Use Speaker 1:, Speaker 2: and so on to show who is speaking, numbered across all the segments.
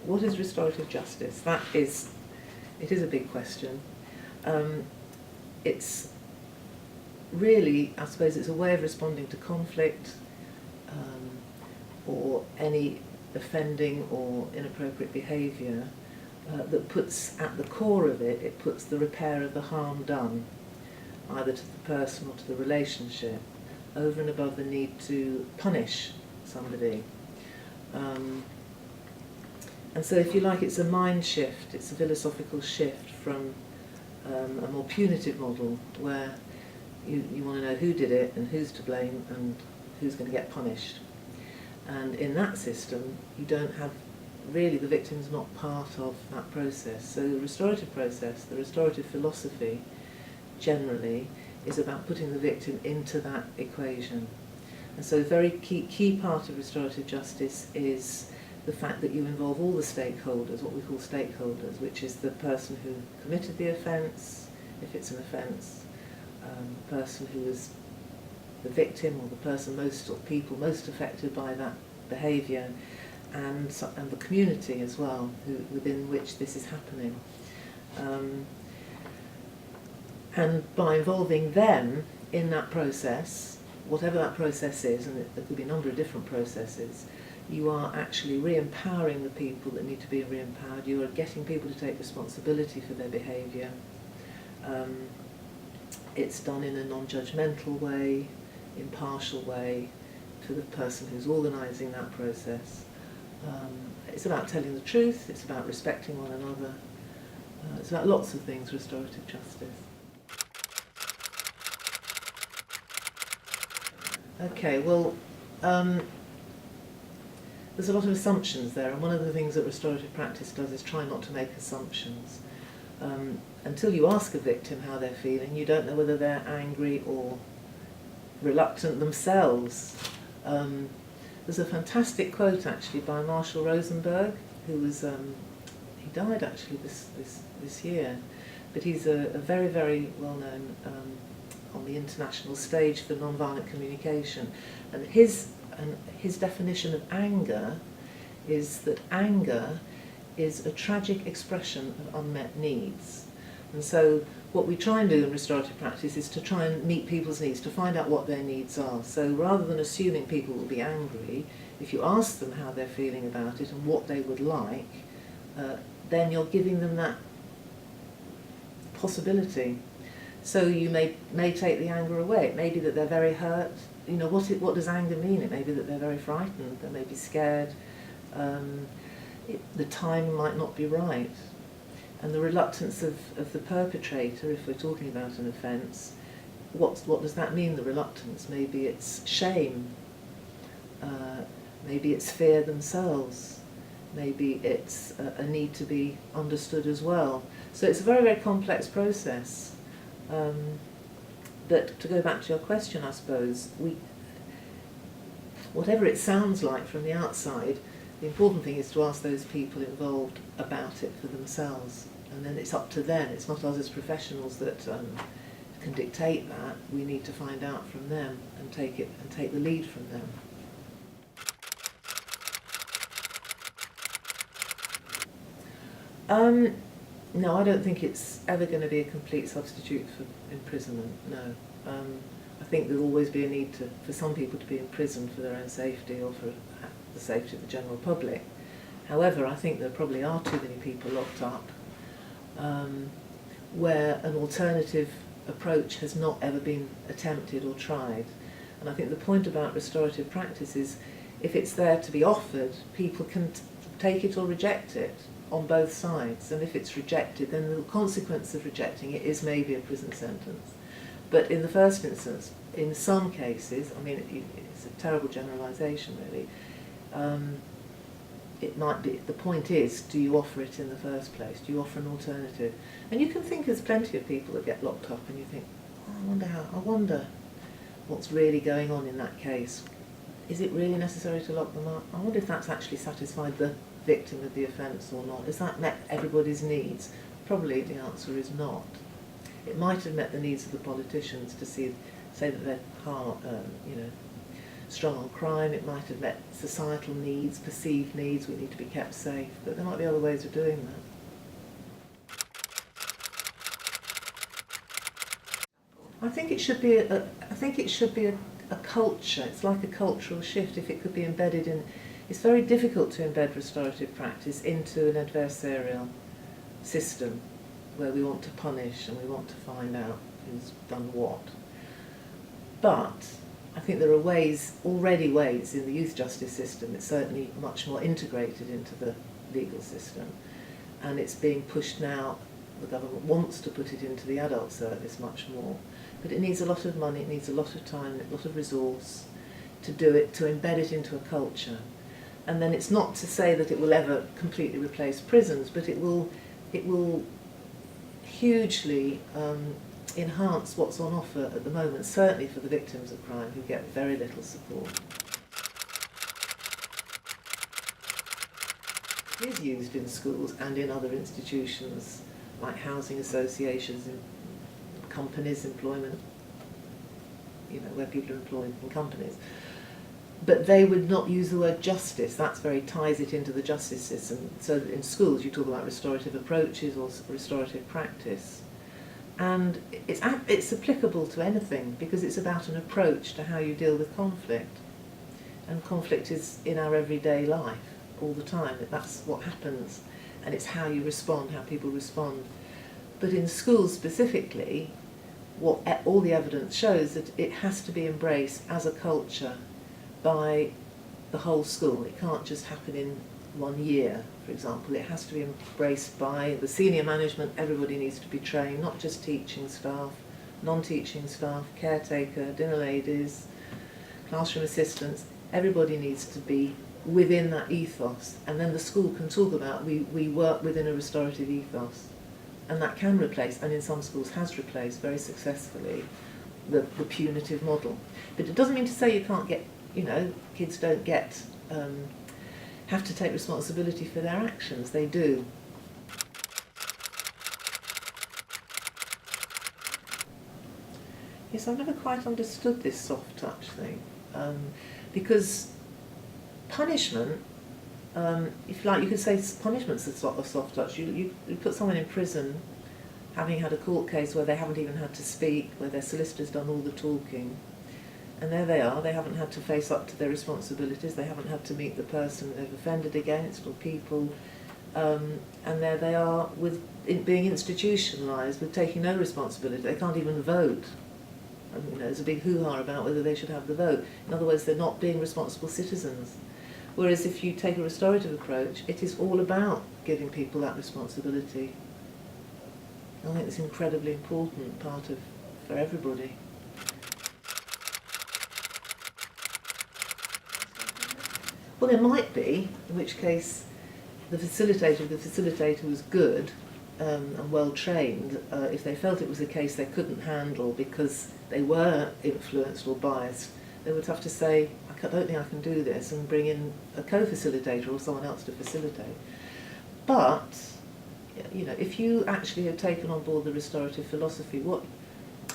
Speaker 1: what is restorative justice? It is a big question. It's really, I suppose, it's a way of responding to conflict or any offending or inappropriate behaviour that puts at the core of it, it puts the repair of the harm done, either to the person or to the relationship, over and above the need to punish somebody. And so, if you like, it's a mind shift, it's a philosophical shift from a more punitive model where you want to know who did it and who's to blame and who's going to get punished. And in that system, you don't have, really the victim's not part of that process. So the restorative process, the restorative philosophy, generally, is about putting the victim into that equation. And so a very key part of restorative justice is the fact that you involve all the stakeholders, what we call stakeholders, which is the person who committed the offence, if it's an offence, the person who is the victim, or the person people most affected by that behaviour, and the community as well, within which this is happening. And by involving them in that process, whatever that process is, and there could be a number of different processes, you are actually re-empowering the people that need to be re-empowered. You are getting people to take responsibility for their behaviour. It's done in a non-judgmental way, impartial way, to the person who's organising that process. It's about telling the truth, it's about respecting one another, it's about lots of things, restorative justice. Okay, well, there's a lot of assumptions there, and one of the things that restorative practice does is try not to make assumptions. Until you ask a victim how they're feeling, you don't know whether they're angry or reluctant themselves. There's a fantastic quote actually by Marshall Rosenberg, who was he died actually this year, but he's a very, very well known on the international stage for nonviolent communication, and his definition of anger is that anger is a tragic expression of unmet needs. And so what we try and do in restorative practice is to try and meet people's needs, to find out what their needs are. So rather than assuming people will be angry, if you ask them how they're feeling about it and what they would like, then you're giving them that possibility. So you may take the anger away. It may be that they're very hurt. You know, what does anger mean? It may be that they're very frightened, they may be scared, the time might not be right. And the reluctance of the perpetrator, if we're talking about an offence, what does that mean, the reluctance? Maybe it's shame, maybe it's fear themselves, maybe it's a need to be understood as well. So it's a very, very complex process. But to go back to your question, I suppose, whatever it sounds like from the outside, the important thing is to ask those people involved about it for themselves, and then it's up to them. It's not us as professionals that can dictate that. We need to find out from them and take the lead from them. No, I don't think it's ever going to be a complete substitute for imprisonment, no. I think there'll always be a need for some people to be imprisoned for their own safety or for the safety of the general public. However, I think there probably are too many people locked up where an alternative approach has not ever been attempted or tried. And I think the point about restorative practice is if it's there to be offered, people can take it or reject it on both sides. And if it's rejected, then the consequence of rejecting it is maybe a prison sentence. But in the first instance, in some cases, I mean, it's a terrible generalisation really, it might be, the point is, do you offer it in the first place? Do you offer an alternative? And you can think there's plenty of people that get locked up and you think, oh, I wonder what's really going on in that case. Is it really necessary to lock them up? I wonder if that's actually satisfied the victim of the offence or not. Has that met everybody's needs? Probably the answer is not. It might have met the needs of the politicians to say that they're strong on crime, it might have met societal needs, perceived needs, we need to be kept safe, but there might be other ways of doing that. I think it should be a culture. It's like a cultural shift. If it could be embedded in, it's very difficult to embed restorative practice into an adversarial system where we want to punish and we want to find out who's done what. But I think there are already ways in the youth justice system. It's certainly much more integrated into the legal system, and it's being pushed now. The government wants to put it into the adult service much more, but it needs a lot of money, it needs a lot of time, a lot of resource to do it, to embed it into a culture. And then it's not to say that it will ever completely replace prisons, but it will hugely enhance what's on offer at the moment, certainly for the victims of crime who get very little support. It is used in schools and in other institutions like housing associations, in companies, employment, where people are employed in companies. But they would not use the word justice. That's very ties it into the justice system. So in schools you talk about restorative approaches or restorative practice. And it's applicable to anything because it's about an approach to how you deal with conflict. And conflict is in our everyday life all the time. That's what happens. And it's how you respond, how people respond. But in schools specifically, what all the evidence shows that it has to be embraced as a culture by the whole school. It can't just happen in 1 year, for example. It has to be embraced by the senior management. Everybody needs to be trained, not just teaching staff, non-teaching staff, caretaker, dinner ladies, classroom assistants. Everybody needs to be within that ethos, and then the school can talk about we work within a restorative ethos, and that can replace, and in some schools has replaced very successfully, the punitive model. But it doesn't mean to say you can't get, kids don't get, have to take responsibility for their actions. They do. Yes, I've never quite understood this soft touch thing, because punishment, if you like, you could say punishment's a soft touch. You put someone in prison having had a court case where they haven't even had to speak, where their solicitor's done all the talking, and there they are, they haven't had to face up to their responsibilities, they haven't had to meet the person they've offended against or people, and there they are with being institutionalised, with taking no responsibility. They can't even vote. And, there's a big hoo-ha about whether they should have the vote. In other words, they're not being responsible citizens. Whereas if you take a restorative approach, it is all about giving people that responsibility. I think it's an incredibly important part for everybody. Well, there might be, in which case the facilitator was good and well trained. If they felt it was a case they couldn't handle because they were influenced or biased, they would have to say, I don't think I can do this, and bring in a co-facilitator or someone else to facilitate. But, if you actually have taken on board the restorative philosophy, what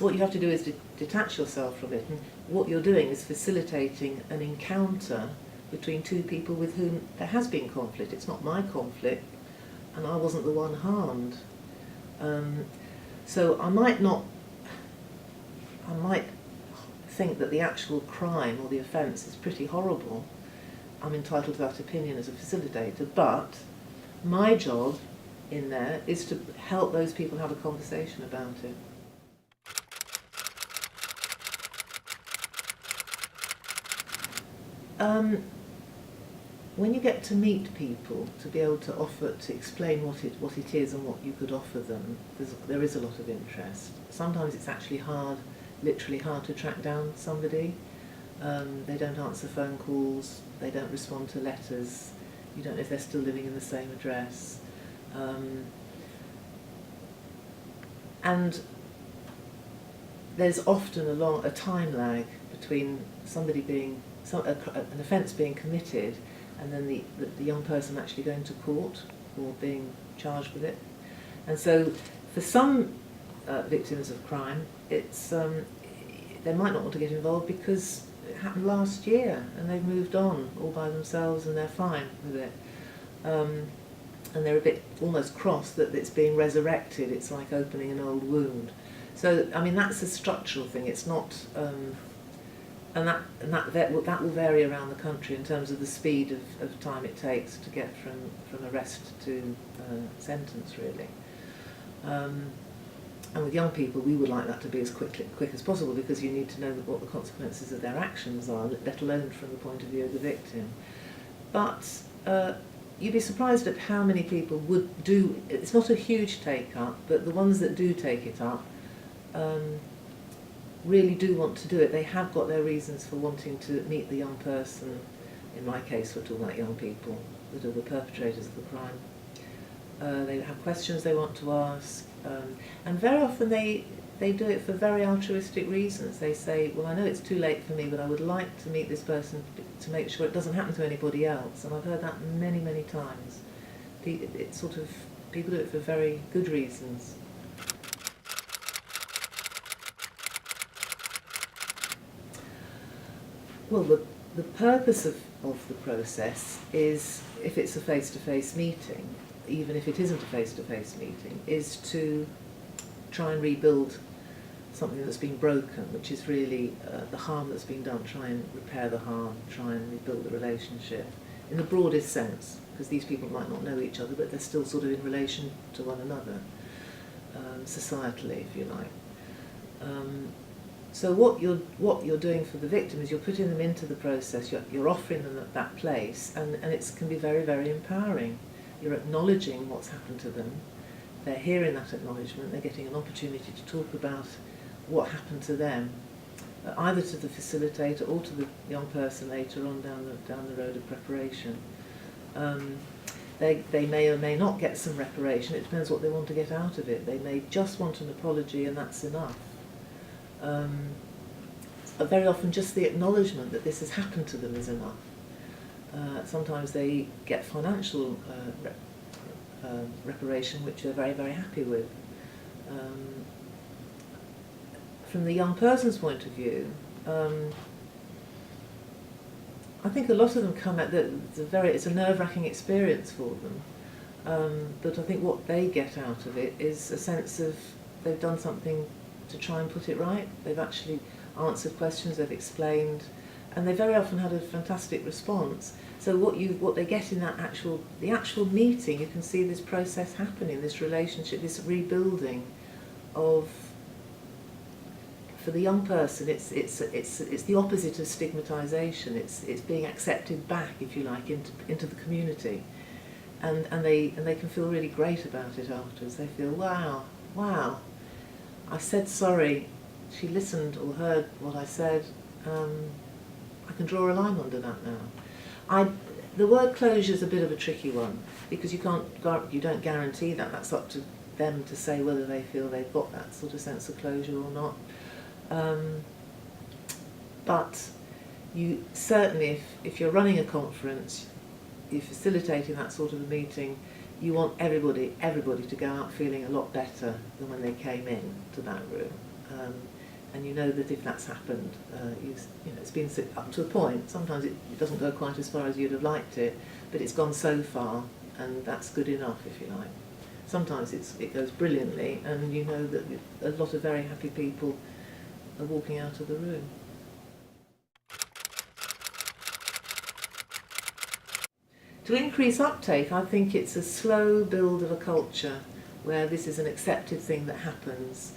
Speaker 1: you have to do is detach yourself from it, and what you're doing is facilitating an encounter between two people with whom there has been conflict. It's not my conflict, and I wasn't the one harmed. So I might think that the actual crime or the offence is pretty horrible. I'm entitled to that opinion as a facilitator, but my job in there is to help those people have a conversation about it. When you get to meet people, to be able to explain what it is and what you could offer them, there is a lot of interest. Sometimes it's actually literally hard to track down somebody. They don't answer phone calls, they don't respond to letters, you don't know if they're still living in the same address. And there's often a time lag between an offence being committed and then the young person actually going to court or being charged with it. And so for some victims of crime, they might not want to get involved because it happened last year, and they've moved on all by themselves, and they're fine with it. And they're a bit almost cross that it's being resurrected. It's like opening an old wound. So, I mean, that's a structural thing. It's not, and that will vary around the country in terms of the speed of time it takes to get from arrest to sentence, really. And with young people, we would like that to be as quick as possible, because you need to know what the consequences of their actions are, let alone from the point of view of the victim. But you'd be surprised at how many people would do. It's not a huge take-up, but the ones that do take it up really do want to do it. They have got their reasons for wanting to meet the young person. In my case, we're talking about young people that are the perpetrators of the crime. They have questions they want to ask, and very often they do it for very altruistic reasons. They say, well, I know it's too late for me, but I would like to meet this person to make sure it doesn't happen to anybody else. And I've heard that many, many times. It's sort of, people do it for very good reasons. Well, the purpose of the process is, if it's a face-to-face meeting, even if it isn't a face-to-face meeting, is to try and rebuild something that's been broken, which is really the harm that's been done. Try and repair the harm, try and rebuild the relationship in the broadest sense, because these people might not know each other, but they're still sort of in relation to one another, societally, if you like. So what you're doing for the victim is you're putting them into the process, you're offering them that place, and it can be very, very empowering. You're acknowledging what's happened to them, they're hearing that acknowledgement, they're getting an opportunity to talk about what happened to them, either to the facilitator or to the young person later on down the road of preparation. They may or may not get some reparation, it depends what they want to get out of it. They may just want an apology and that's enough. Very often just the acknowledgement that this has happened to them is enough. Sometimes they get financial reparation, which they're very, very happy with. From the young person's point of view, I think a lot of them come at it's a nerve-wracking experience for them, but I think what they get out of it is a sense of they've done something to try and put it right. They've actually answered questions, they've explained, and they very often had a fantastic response. So what they get in the actual meeting, you can see this process happening, this relationship, this rebuilding of. For the young person, it's the opposite of stigmatisation. It's being accepted back, if you like, into the community, and they can feel really great about it afterwards. They feel, wow, I said sorry. She listened or heard what I said. I can draw a line under that now. The word closure is a bit of a tricky one, because you don't guarantee that. That's up to them to say whether they feel they've got that sort of sense of closure or not. But you certainly, if you're running a conference, you're facilitating that sort of a meeting, you want everybody to go out feeling a lot better than when they came in to that room. And you know that if that's happened, it's been up to a point. Sometimes it doesn't go quite as far as you'd have liked it, but it's gone so far, and that's good enough, if you like. Sometimes it goes brilliantly, and you know that a lot of very happy people are walking out of the room. To increase uptake, I think it's a slow build of a culture where this is an accepted thing that happens.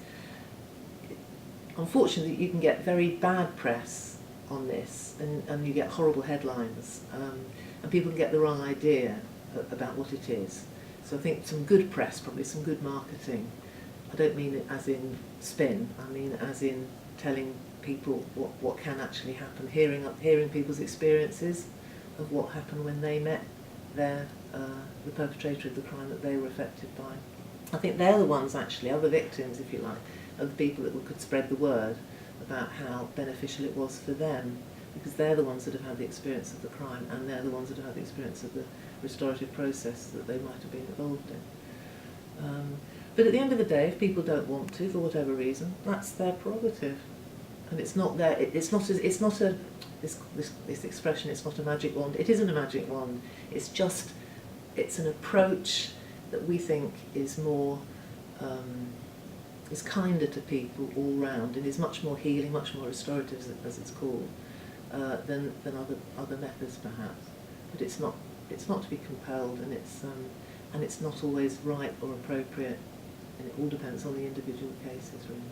Speaker 1: Unfortunately, you can get very bad press on this, and you get horrible headlines, and people can get the wrong idea about what it is. So I think some good press, probably some good marketing. I don't mean it as in spin, I mean as in telling people what can actually happen, hearing people's experiences of what happened when they met the perpetrator of the crime that they were affected by. I think they're the ones, actually, other victims, if you like, are the people that could spread the word about how beneficial it was for them, because they're the ones that have had the experience of the crime, and they're the ones that have had the experience of the restorative process that they might have been involved in. But at the end of the day, if people don't want to, for whatever reason, that's their prerogative. And it's not there. It's not a this expression. It's not a magic wand. It isn't a magic wand. It's an approach that we think is more is kinder to people all round, and is much more healing, much more restorative, as it's called, than other methods perhaps. But it's not to be compelled, and it's not always right or appropriate, and it all depends on the individual cases really.